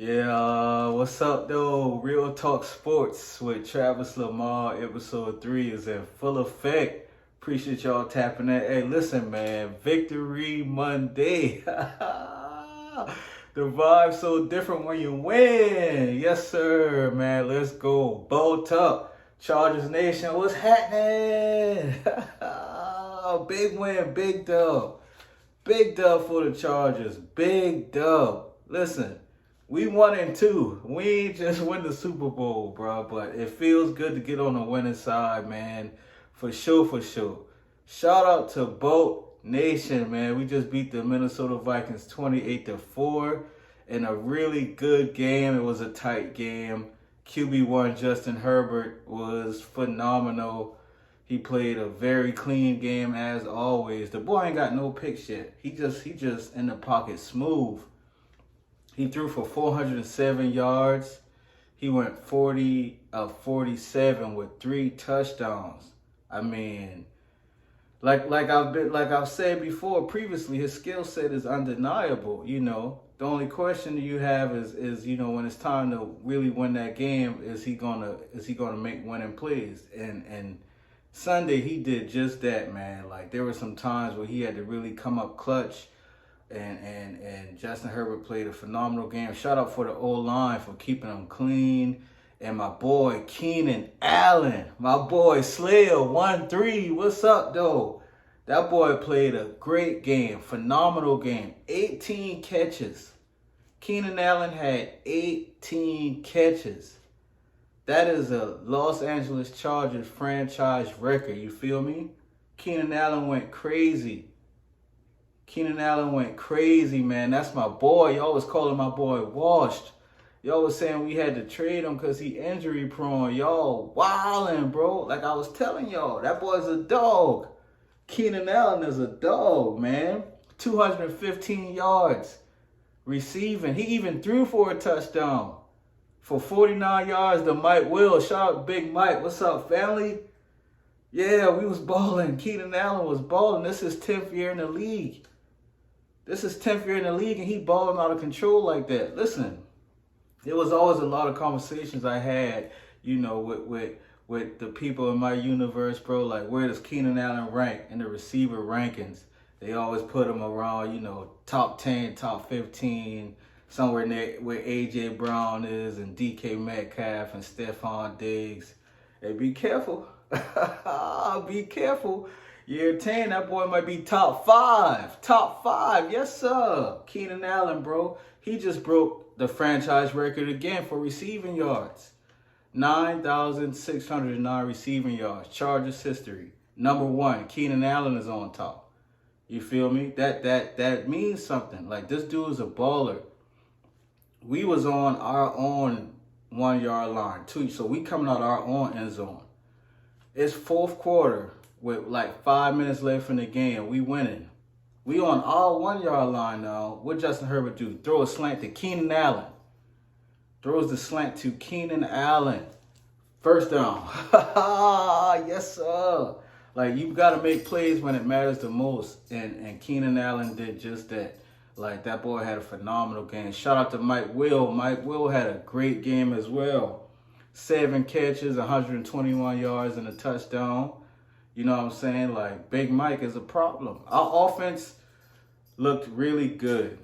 Yeah, what's up though? Real Talk Sports with Travis Lamar, episode 3 is in full effect. Appreciate y'all tapping in. Hey, listen, man, Victory Monday. The vibe's so different when you win. Yes, sir, man. Let's go. Bolt up. Chargers Nation, what's happening? Big win, big dub. Big dub for the Chargers. Big dub. Listen. We 1-2. We ain't just win the Super Bowl, bro, but it feels good to get on the winning side, man. For sure, for sure. Shout out to Boat Nation, man. We just beat the Minnesota Vikings 28-4 in a really good game. It was a tight game. QB1 Justin Herbert was phenomenal. He played a very clean game as always. The boy ain't got no picks yet. He just in the pocket smooth. He threw for 407 yards. He went 40 of 47 with 3 touchdowns. I mean, like I've said before previously, his skill set is undeniable. The only question you have is when it's time to really win that game, is he gonna make winning plays? And Sunday he did just that, man. Like, there were some times where he had to really come up clutch. And Justin Herbert played a phenomenal game. Shout out for the O-line for keeping them clean. And my boy Keenan Allen, my boy Slayer 1-3. What's up, though? That boy played a great game, phenomenal game. 18 catches. Keenan Allen had 18 catches. That is a Los Angeles Chargers franchise record. You feel me? Keenan Allen went crazy. Man. That's my boy. Y'all was calling my boy washed. Y'all was saying we had to trade him because he injury prone. Y'all wildin', bro. Like I was telling y'all, that boy's a dog. Keenan Allen is a dog, man. 215 yards receiving. He even threw for a touchdown. For 49 yards to Mike Will. Shout out Big Mike. What's up, family? Yeah, we was balling. Keenan Allen was balling. This is 10th year in the league. And he balling out of control like that. Listen, there was always a lot of conversations I had, with the people in my universe, bro. Like, where does Keenan Allen rank in the receiver rankings? They always put him around, top 10, top 15, somewhere near where A.J. Brown is and D.K. Metcalf and Stephon Diggs. Hey, be careful. Be careful. Year 10, that boy might be top 5. Top 5, yes, sir. Keenan Allen, bro. He just broke the franchise record again for receiving yards. 9,609 receiving yards. Chargers history. Number 1, Keenan Allen is on top. You feel me? That means something. Like, this dude is a baller. We was on our own 1-yard line, too. So we coming out our own end zone. It's fourth quarter. With like 5 minutes left in the game, we winning. We on our 1-yard line now. What Justin Herbert do? Throw a slant to Keenan Allen. Throws the slant to Keenan Allen. First down. Yes, sir. Like, you got to make plays when it matters the most. And Keenan Allen did just that. Like, that boy had a phenomenal game. Shout out to Mike Will. Mike Will had a great game as well. 7 catches, 121 yards, and a touchdown. You know what I'm saying? Like, Big Mike is a problem. Our offense looked really good.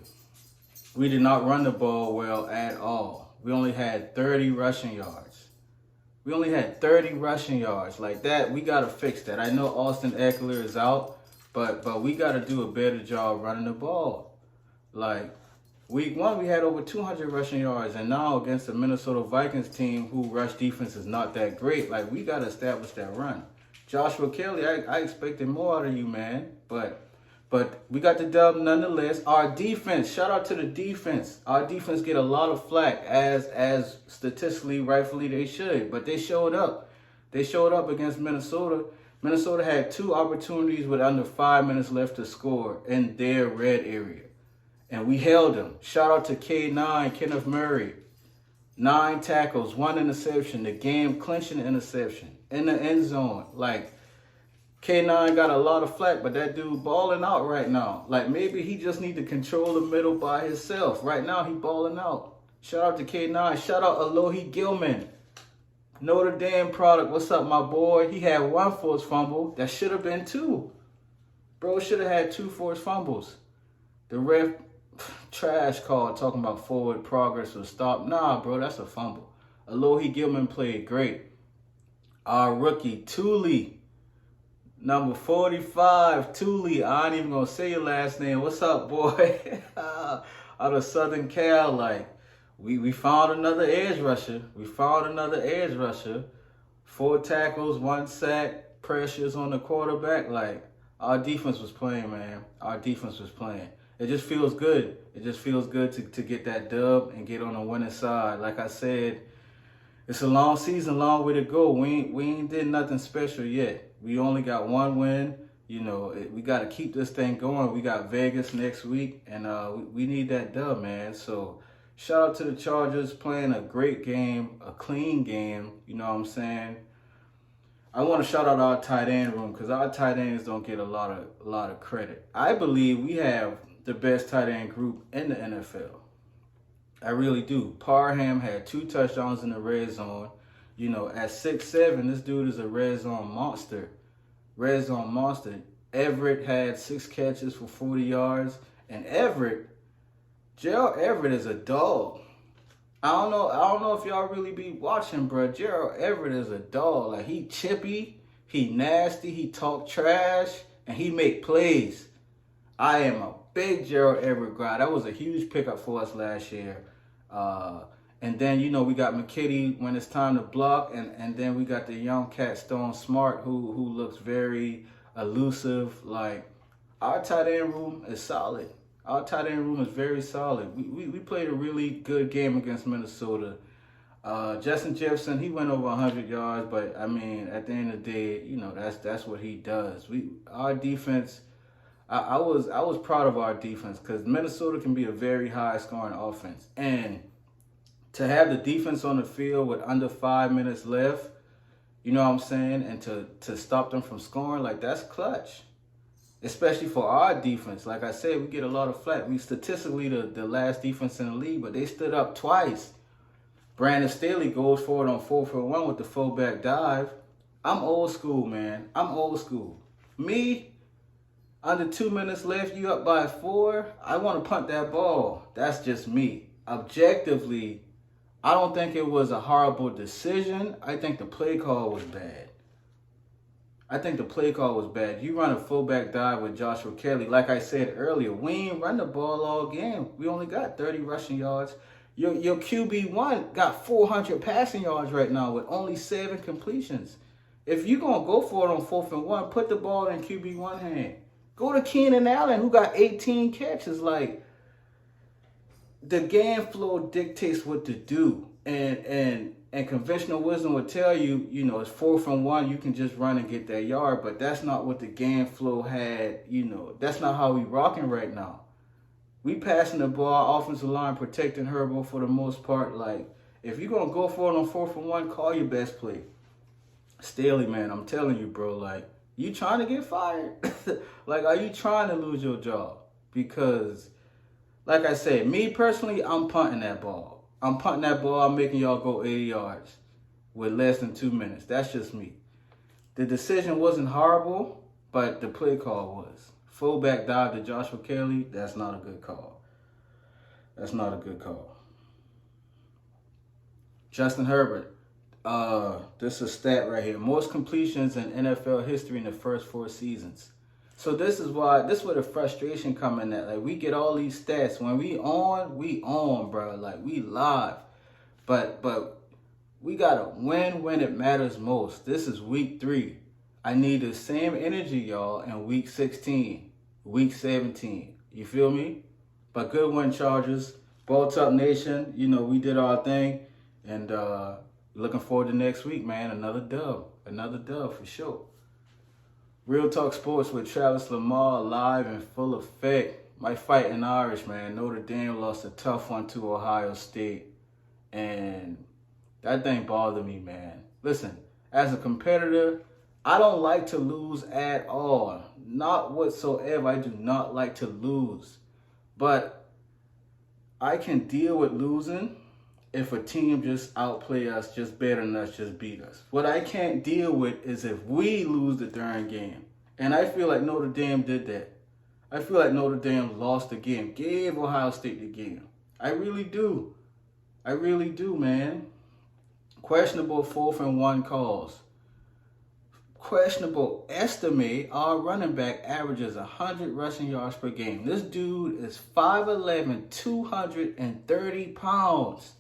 We did not run the ball well at all. We only had 30 rushing yards. Like that, we got to fix that. I know Austin Eckler is out, but we got to do a better job running the ball. Like, week 1, we had over 200 rushing yards, and now against the Minnesota Vikings team, who rush defense is not that great, like, we got to establish that run. Joshua Kelly, I expected more out of you, man. But we got the dub nonetheless. Our defense, shout out to the defense. Our defense get a lot of flack, as statistically, rightfully they should. But they showed up. They showed up against Minnesota. Minnesota had 2 opportunities with under 5 minutes left to score in their red area. And we held them. Shout out to K9, Kenneth Murray. 9 tackles, 1 interception. The game clinching interception. In the end zone. Like, K9 got a lot of flack, but that dude balling out right now. Like, maybe he just need to control the middle by himself. Right now, he balling out. Shout out to K9. Shout out Alohi Gilman. Notre Dame product. What's up, my boy? He had one forced fumble. That should have been two. Bro should have had two forced fumbles. The ref trash call talking about forward progress was stopped. Nah, bro, that's a fumble. Alohi Gilman played great. Our rookie, Thule. Number 45, Thule. I ain't even gonna say your last name. What's up, boy? Out of Southern Cal, like, we found another edge rusher. 4 tackles, 1 sack, pressures on the quarterback. Like, our defense was playing, man. Our defense was playing. It just feels good. It just feels good to get that dub and get on the winning side. Like I said, it's a long season, long way to go. We ain't did nothing special yet. We only got 1 win. You know, we got to keep this thing going. We got Vegas next week, and we need that dub, man. So shout out to the Chargers playing a great game, a clean game. You know what I'm saying? I want to shout out our tight end room because our tight ends don't get a lot of credit. I believe we have the best tight end group in the NFL. I really do. Parham had 2 touchdowns in the red zone. You know, at 6'7", this dude is a red zone monster. Everett had 6 catches for 40 yards. And Gerald Everett is a dog. I don't know if y'all really be watching, bro. Gerald Everett is a dog. Like, he chippy, he nasty, he talk trash, and he make plays. I am a big Gerald Everett guy. That was a huge pickup for us last year. And then, you know, we got McKitty when it's time to block. And then we got the young cat Stone Smart who looks very elusive. Like, our tight end room is solid. Our tight end room is very solid. We played a really good game against Minnesota. Justin Jefferson, he went over 100 yards, but I mean, at the end of the day, you know, that's what he does. Our defense, I was proud of our defense because Minnesota can be a very high scoring offense. And to have the defense on the field with under 5 minutes left, you know what I'm saying, and to stop them from scoring, like, that's clutch. Especially for our defense. Like I said, we get a lot of flack. We statistically the last defense in the league, but they stood up twice. Brandon Staley goes for it on 4th and 1 with the fullback dive. I'm old school, man. I'm old school. Me, under 2 minutes left, you up by 4, I want to punt that ball. That's just me. Objectively, I don't think it was a horrible decision. I think the play call was bad. You run a fullback dive with Joshua Kelly. Like I said earlier, we ain't run the ball all game. We only got 30 rushing yards. Your QB1 got 400 passing yards right now with only 7 completions. If you're going to go for it on 4th and 1, put the ball in QB1 hand. Go to Keenan Allen, who got 18 catches. Like, the game flow dictates what to do. And conventional wisdom would tell you, you know, it's 4th and 1, you can just run and get that yard. But that's not what the game flow had, you know. That's not how we rocking right now. We passing the ball, offensive line protecting Herbo for the most part. Like, if you're going to go for it on 4th and 1, call your best play. Staley, man, I'm telling you, bro, like, you trying to get fired? Like, are you trying to lose your job? Because, like I said, me personally, I'm punting that ball. I'm making y'all go 80 yards with less than 2 minutes. That's just me. The decision wasn't horrible, but the play call was. Fullback dive to Joshua Kelly, that's not a good call. Justin Herbert, this is a stat right here. Most completions in NFL history in the first 4 seasons. So this is where the frustration come in at. Like, we get all these stats. When we on, bro. Like, we live. But we gotta win when it matters most. This is week 3. I need the same energy, y'all, in week 16, week 17. You feel me? But good win, Chargers. Bolt up nation. You know, we did our thing. And looking forward to next week, man. Another dub for sure. Real Talk Sports with Travis Lamar, live in full effect. My Fighting Irish, man. Notre Dame lost a tough one to Ohio State. And that thing bothered me, man. Listen, as a competitor, I don't like to lose at all. Not whatsoever. I do not like to lose. But I can deal with losing. if a team just outplay us, just better than us, just beat us. What I can't deal with is if we lose the darn game. And I feel like Notre Dame did that. I feel like Notre Dame lost the game, gave Ohio State the game. I really do. I really do, man. Questionable 4th and 1 calls. Questionable estimate our running back averages 100 rushing yards per game. This dude is 5'11", 230 pounds.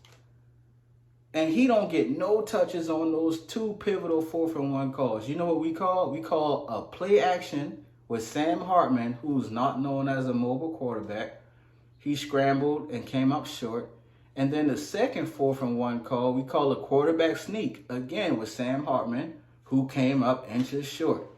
And he don't get no touches on those 2 pivotal 4th and 1 calls. You know what we call? We call a play action with Sam Hartman, who's not known as a mobile quarterback. He scrambled and came up short. And then the second 4th and 1 call, we call a quarterback sneak, again with Sam Hartman, who came up inches short.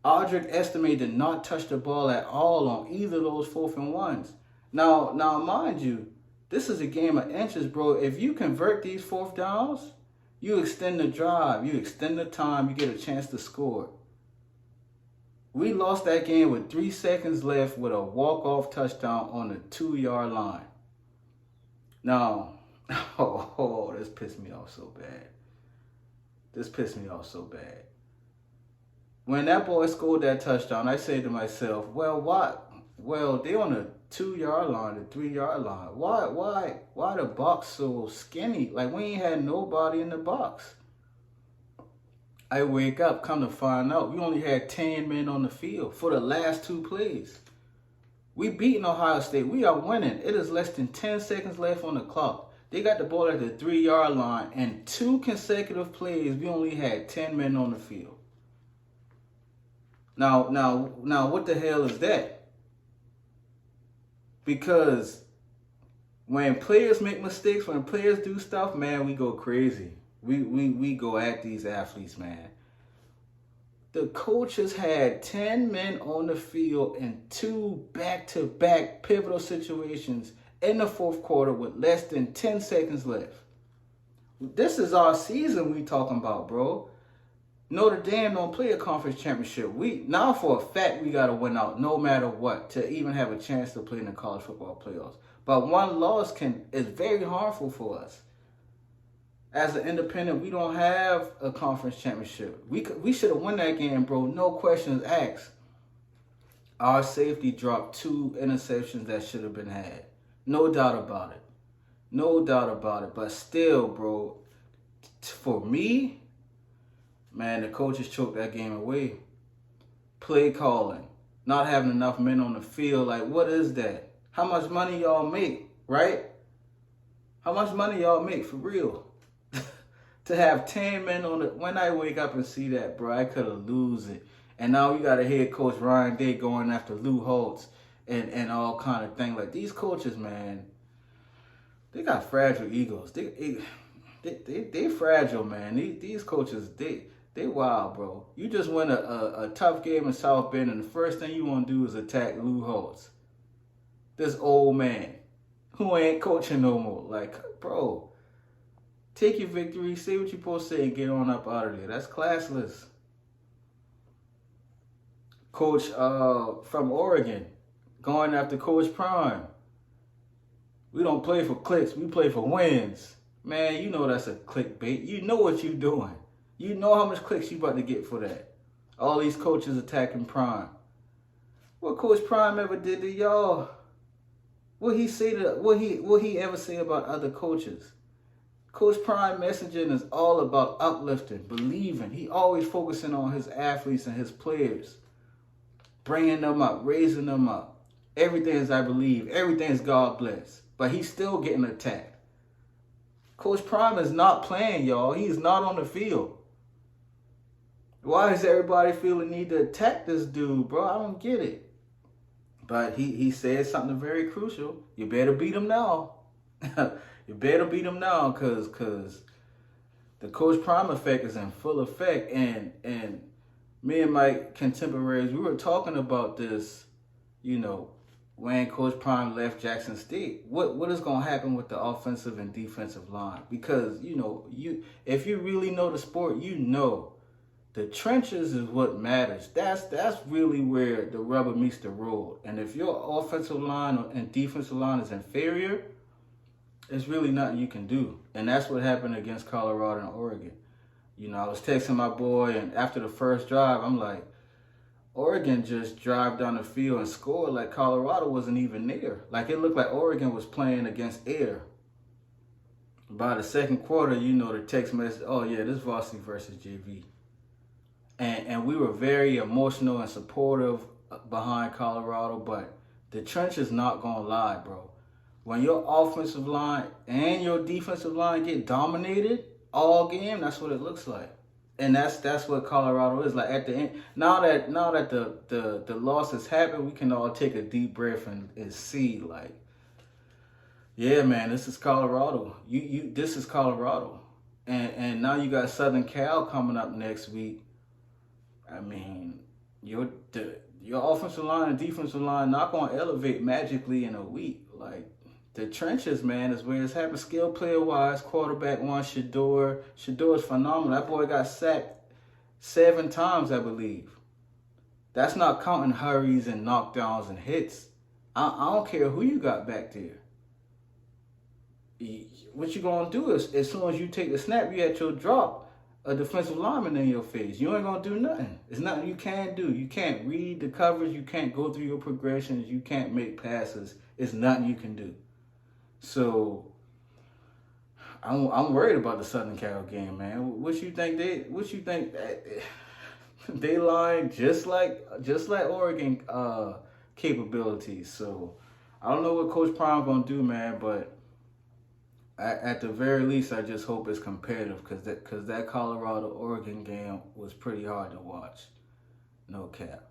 Audric Estime did not touch the ball at all on either of those 4th and 1s. Now, mind you, this is a game of inches, bro. If you convert these 4th downs, you extend the drive, you extend the time, you get a chance to score. We lost that game with 3 seconds left with a walk-off touchdown on the 2-yard line. Now, this pissed me off so bad. When that boy scored that touchdown, I said to myself, well, what? Well, they on the 2-yard line, the 3-yard line. Why the box so skinny? Like, we ain't had nobody in the box. I wake up, come to find out, we only had 10 men on the field for the last 2 plays. We beating Ohio State. We are winning. It is less than 10 seconds left on the clock. They got the ball at the 3-yard line, and 2 consecutive plays, we only had 10 men on the field. Now, what the hell is that? Because when players make mistakes, when players do stuff, man, we go crazy. We go at these athletes, man. The coaches had 10 men on the field in 2 back-to-back pivotal situations in the 4th quarter with less than 10 seconds left. This is our season we talking about, bro. Notre Dame don't play a conference championship. Now for a fact we got to win out no matter what to even have a chance to play in the college football playoffs. But one loss is very harmful for us. As an independent, we don't have a conference championship. We should have won that game, bro. No questions asked. Our safety dropped 2 interceptions that should have been had. No doubt about it. No doubt about it. But still, bro, for me, man, the coaches choked that game away. Play calling. Not having enough men on the field. Like, what is that? How much money y'all make, right? How much money y'all make, for real? To have 10 men on it. When I wake up and see that, bro, I could have lose it. And now you got a head coach, Ryan Day, going after Lou Holtz and all kind of thing. Like, these coaches, man, they got fragile egos. They fragile, man. These coaches, they wild, bro. You just win a tough game in South Bend, and the first thing you want to do is attack Lou Holtz. This old man who ain't coaching no more. Like, bro, take your victory, say what you're supposed to say, and get on up out of there. That's classless. Coach from Oregon going after Coach Prime. We don't play for clicks. We play for wins. Man, you know that's a clickbait. You know what you're doing. You know how much clicks you about to get for that. All these coaches attacking Prime. What Coach Prime ever did to y'all? What he ever say about other coaches? Coach Prime messaging is all about uplifting, believing. He always focusing on his athletes and his players. Bringing them up, raising them up. Everything is I believe. Everything is God bless. But he's still getting attacked. Coach Prime is not playing, y'all. He is not on the field. Why does everybody feel the need to attack this dude, bro? I don't get it. But he said something very crucial. You better beat him now. You better beat him now, because the Coach Prime effect is in full effect. And me and my contemporaries, we were talking about this, you know, when Coach Prime left Jackson State. What is going to happen with the offensive and defensive line? Because, you know, if you really know the sport, you know the trenches is what matters. That's really where the rubber meets the road. And if your offensive line and defensive line is inferior, it's really nothing you can do. And that's what happened against Colorado and Oregon. You know, I was texting my boy, and after the first drive, I'm like, Oregon just drive down the field and scored like Colorado wasn't even there. Like, it looked like Oregon was playing against air. By the second quarter, you know, the text message, oh yeah, this varsity versus JV. And we were very emotional and supportive behind Colorado, but the trench is not going to lie, bro. When your offensive line and your defensive line get dominated all game, that's what it looks like. And that's what Colorado is like at the end. Now that the loss has happened, we can all take a deep breath and see, like, yeah, man, this is Colorado. This is Colorado. And now you got Southern Cal coming up next week. I mean, your offensive line and defensive line not going to elevate magically in a week. Like, the trenches, man, is where it's happened. Skill player-wise, quarterback one, Shador. Shador is phenomenal. That boy got sacked 7 times, I believe. That's not counting hurries and knockdowns and hits. I don't care who you got back there. What you going to do is, as soon as you take the snap, you at your drop a defensive lineman in your face. You ain't going to do nothing. It's nothing you can do. You can't read the coverage. You can't go through your progressions. You can't make passes. It's nothing you can do. So I'm worried about the Southern Cal game, man. What you think they lying just like Oregon capabilities. So I don't know what Coach Prime gonna do, man, but at the very least, I just hope it's competitive, because that Colorado Oregon game was pretty hard to watch. No cap.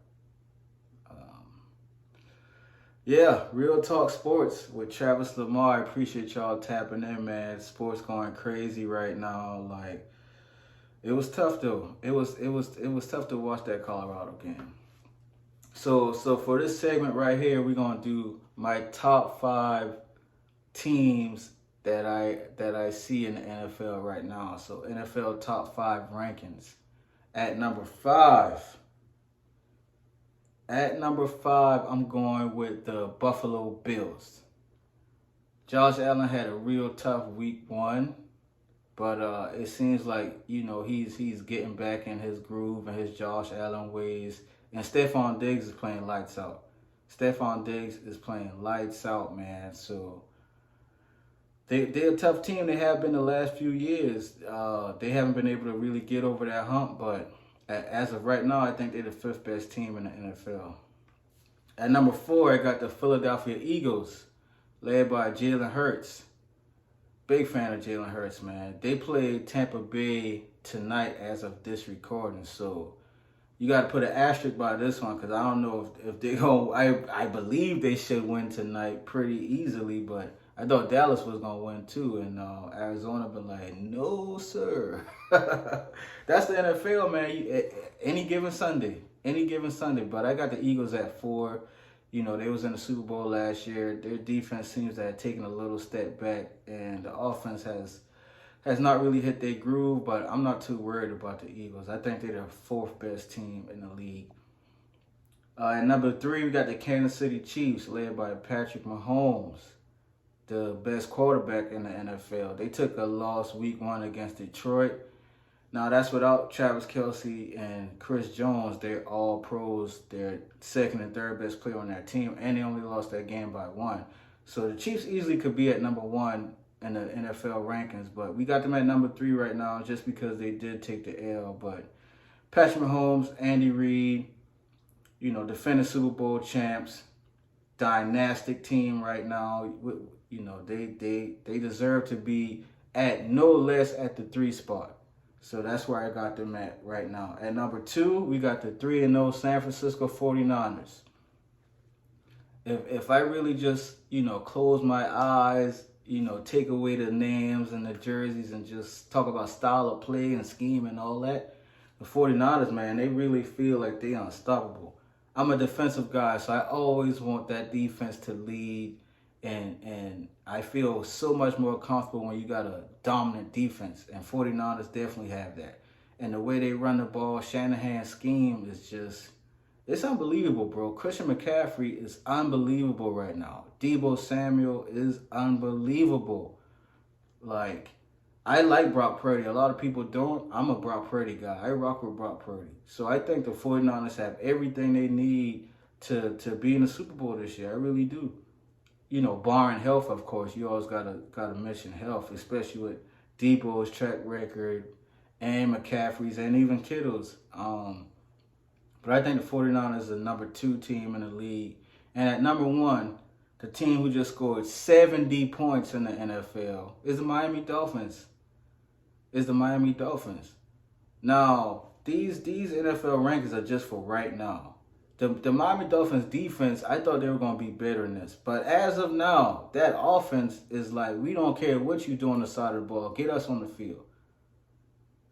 Yeah, Real Talk Sports with Travis Lamar. I appreciate y'all tapping in, man. Sports going crazy right now. Like, it was tough though. It was tough to watch that Colorado game. So for this segment right here, we're gonna do my top 5 teams that I see in the NFL right now. So NFL top 5 rankings. At number 5, I'm going with the Buffalo Bills. Josh Allen had a real tough week 1, but it seems like, you know, he's getting back in his groove and his Josh Allen ways. And Stephon Diggs is playing lights out. Man. So they're a tough team. They have been the last few years. They haven't been able to really get over that hump, but as of right now, I think they're the 5th best team in the NFL. At number 4, I got the Philadelphia Eagles, led by Jalen Hurts. Big fan of Jalen Hurts, man. They played Tampa Bay tonight as of this recording, so you got to put an asterisk by this one, because I don't know if they go. I believe they should win tonight pretty easily, but I thought Dallas was going to win too, and Arizona been like, no, sir. That's the NFL, man. Any given Sunday. But I got the Eagles at 4. You know, they was in the Super Bowl last year. Their defense seems to have taken a little step back, and the offense has not really hit their groove, but I'm not too worried about the Eagles. I think they're the 4th best team in the league. At number 3, we got the Kansas City Chiefs, led by Patrick Mahomes, the best quarterback in the NFL. They took a loss week 1 against Detroit. Now, that's without Travis Kelce and Chris Jones. They're all pros. They're 2nd and 3rd best player on that team, and they only lost that game by 1. So the Chiefs easily could be at number 1 in the NFL rankings, but we got them at number 3 right now just because they did take the L. But Patrick Mahomes, Andy Reid, you know, defending Super Bowl champs, dynastic team right now. You know, they deserve to be at no less at the 3 spot. So that's where I got them at right now. At number 2, we got the 3-0 San Francisco 49ers. If I really just, you know, close my eyes, you know, take away the names and the jerseys and just talk about style of play and scheme and all that, the 49ers, man, they really feel like they unstoppable. I'm a defensive guy, so I always want that defense to lead, and I feel so much more comfortable when you got a dominant defense, and 49ers definitely have that. And the way they run the ball, Shanahan's scheme is just, it's unbelievable, bro. Christian McCaffrey is unbelievable right now. Deebo Samuel is unbelievable. Like, I like Brock Purdy. A lot of people don't. I'm a Brock Purdy guy. I rock with Brock Purdy. So I think the 49ers have everything they need to be in the Super Bowl this year. I really do. You know, barring health, of course. You always gotta mention health, especially with Debo's track record and McCaffrey's and even Kittle's. But I think the 49ers are the number 2 team in the league. And at number 1, the team who just scored 70 points in the NFL is the Miami Dolphins. Now, these NFL rankings are just for right now. The Miami Dolphins defense, I thought they were going to be better than this. But as of now, that offense is like, we don't care what you do on the side of the ball. Get us on the field.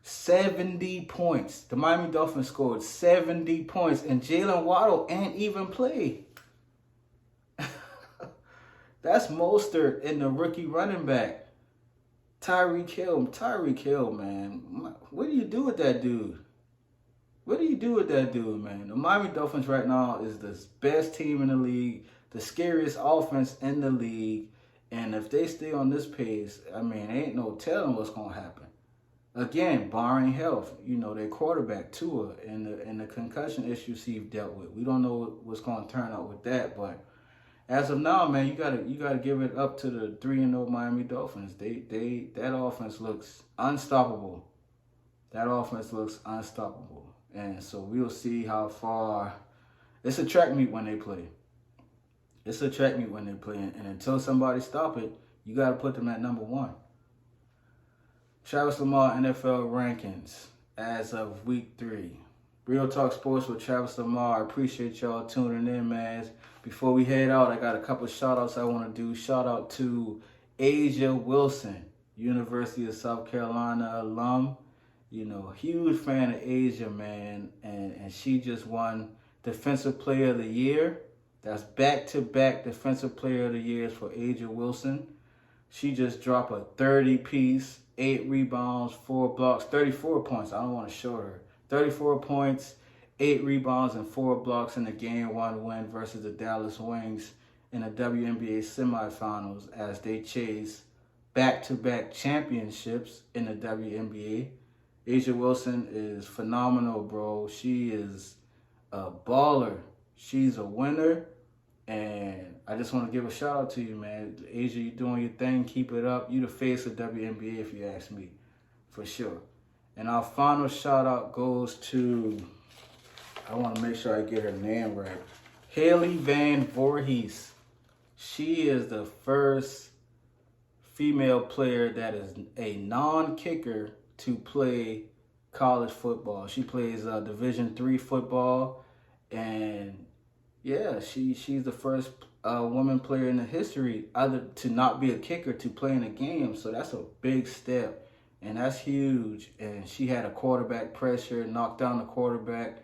70 points. The Miami Dolphins scored 70 points, and Jalen Waddle ain't even play. That's Mostert and the rookie running back. Tyreek Hill, man. What do you do with that dude? Man? The Miami Dolphins right now is the best team in the league, the scariest offense in the league. And if they stay on this pace, I mean, ain't no telling what's going to happen. Again, barring health, you know, their quarterback, Tua, and the concussion issues he's dealt with. We don't know what's going to turn out with that, but as of now, man, you gotta give it up to the 3-0 Miami Dolphins. That offense looks unstoppable. And so we'll see how far. It's a track meet when they play. And until somebody stop it, you gotta put them at number 1. Travis Lamar NFL rankings as of week 3. Real Talk Sports with Travis Lamar. I appreciate y'all tuning in, man. Before we head out, I got a couple of shout-outs I want to do. Shout out to Asia Wilson, University of South Carolina alum. You know, huge fan of Asia, man. And she just won Defensive Player of the Year. That's back-to-back Defensive Player of the Years for Asia Wilson. She just dropped a 30-piece, 8 rebounds, 4 blocks, 34 points. I don't want to show her. 34 points, 8 rebounds, and 4 blocks in the Game 1 win versus the Dallas Wings in the WNBA semifinals as they chase back-to-back championships in the WNBA. Asia Wilson is phenomenal, bro. She is a baller. She's a winner. And I just want to give a shout out to you, man. Asia, you doing your thing. Keep it up. You the face of WNBA, if you ask me, for sure. And our final shout out goes to, I want to make sure I get her name right, Haley Van Voorhees. She is the first female player that is a non-kicker to play college football. She plays Division III football, and yeah, she's the first woman player in the history either to not be a kicker to play in a game. So that's a big step, and that's huge. And she had a quarterback pressure, knocked down the quarterback,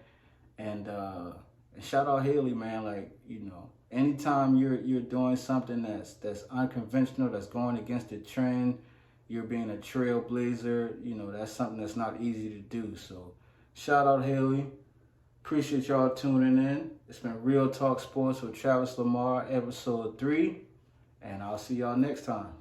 and shout out Haley, man. Like, you know, anytime you're doing something that's unconventional, that's going against the trend, you're being a trailblazer. You know, that's something that's not easy to do. So shout out Haley. Appreciate y'all tuning in. It's been Real Talk Sports with Travis Lamar, episode 3. And I'll see y'all next time.